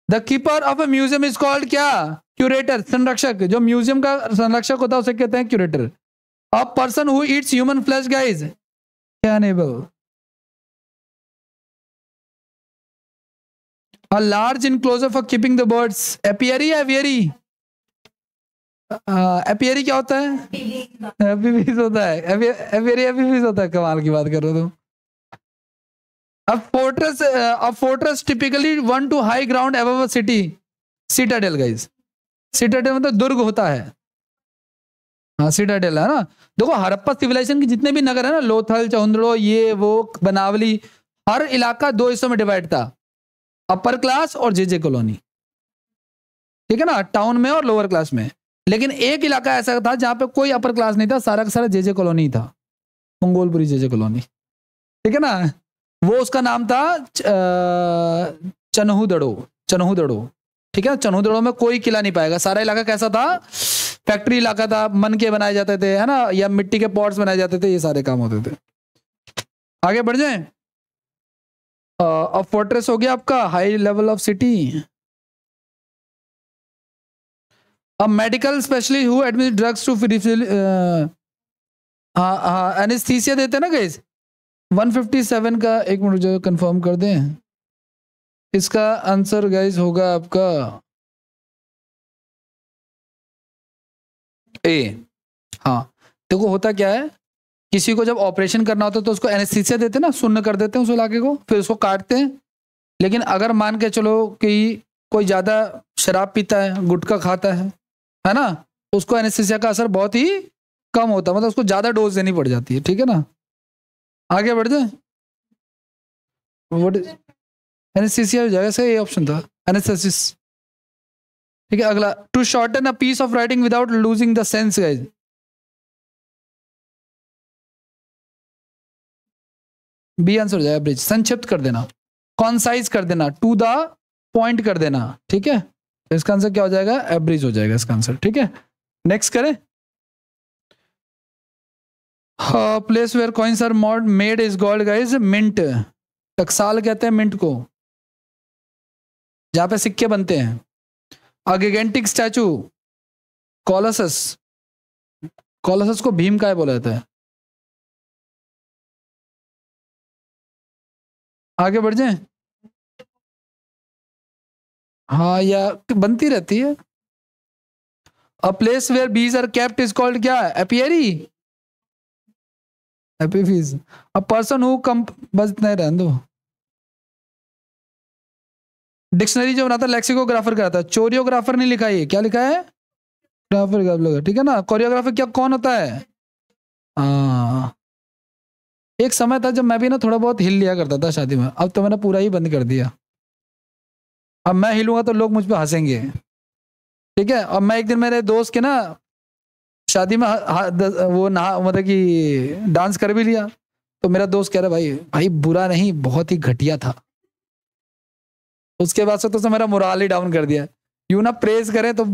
Speaker 1: The keeper of a museum is called क्या, क्यूरेटर, संरक्षक। जो म्यूजियम का संरक्षक होता है उसे कहते हैं curator. A person who Yeats human flesh guys, cannibal. A large enclosure for keeping the birds, apiary या एवियरी, एपियरी क्या होता है, एपीफिस होता है, एपियरी एपीफिस होता है, कमाल की बात कर रहे हो तुम। A fortress typically one to high ground above a city, citadel guys। citadel मतलब दुर्ग होता है, हाँ citadel है ना। देखो हड़प्पा सिविलाइजेशन के जितने भी नगर है ना, लोथल, चौंदड़ो, ये वो बनावली, हर इलाका 2 हिस्सों में डिवाइड था, अपर क्लास और जेजे कॉलोनी, ठीक है ना, टाउन में और लोअर क्लास में। लेकिन एक इलाका ऐसा था जहां पे कोई अपर क्लास नहीं था, सारा का सारा जेजे कॉलोनी था, मंगोलपुरी जेजे कॉलोनी, ठीक है ना। वो उसका नाम था चन्हूदड़ो, चन्हूदड़ो, ठीक है। चन्हूदड़ो में कोई किला नहीं पाएगा, सारा इलाका कैसा था, फैक्ट्री इलाका था, मन के बनाए जाते थे, है ना, या मिट्टी के पॉट्स बनाए जाते थे, ये सारे काम होते थे। आगे बढ़ जाएं। अब फोर्ट्रेस हो गया आपका हाई लेवल ऑफ सिटी। अब medical specialist who admit drugs to anaesthesia देते हैं ना गाइस। 157 का एक मिनट जो कंफर्म कर दें, इसका आंसर गाइस होगा आपका ए। हाँ देखो होता क्या है, किसी को जब ऑपरेशन करना होता है तो उसको एनेस्थीसिया देते हैं ना, सुन्न कर देते हैं उस इलाके को, फिर उसको काटते हैं। लेकिन अगर मान के चलो कि कोई ज्यादा शराब पीता है, गुटखा खाता है ना, उसको एनेस्थीसिया का असर बहुत ही कम होता है, मतलब उसको ज्यादा डोज देनी पड़ जाती है, ठीक है ना। आगे बढ़ जाए, व्हाट एनेस्थीसिया हो जाएगा, सही ऑप्शन था एनेस्थेसिस, ठीक है। अगला, to shorten a piece of writing without losing the sense guys, B answer हो जाएगा ब्रिज, संक्षिप्त कर देना, कॉन्साइज कर देना, टू द पॉइंट कर देना, ठीक है। इसका आंसर क्या हो जाएगा, एब्रिज हो जाएगा इसका आंसर, ठीक है। नेक्स्ट करें, place where coins are made is called guys mint. टकसाल कहते हैं मिंट को, जहां पे सिक्के बनते हैं। अ गिगेंटिक स्टैचू कोलोसस, कोलोसस को भीम काय बोला जाता है। आगे बढ़ जाए। हाँ, या बनती रहती है। A place where bees are kept is called क्या, एपियरी, एपीफीज। अ पर्सन हु कम, बस इतना ही रहने दो। डिक्शनरी जो बनाता है लेक्सिकोग्राफर कराता है, चोरियोग्राफर नहीं लिखा, ये क्या लिखा है, ग्राफर, ठीक है ना। कोरियोग्राफर क्या कौन होता है। हाँ, एक समय था जब मैं भी ना थोड़ा बहुत हिल लिया करता था शादी में, अब तो मैंने पूरा ही बंद कर दिया। अब मैं हिलूंगा तो लोग मुझ पे हंसेंगे, ठीक है। अब मैं एक दिन मेरे दोस्त के ना शादी में वो नहा मतलब कि डांस कर भी लिया, तो मेरा दोस्त कह रहा भाई भाई बुरा नहीं, बहुत ही घटिया था। उसके बाद से तो मेरा मोराल ही डाउन कर दिया। यूं ना प्रेज करें तो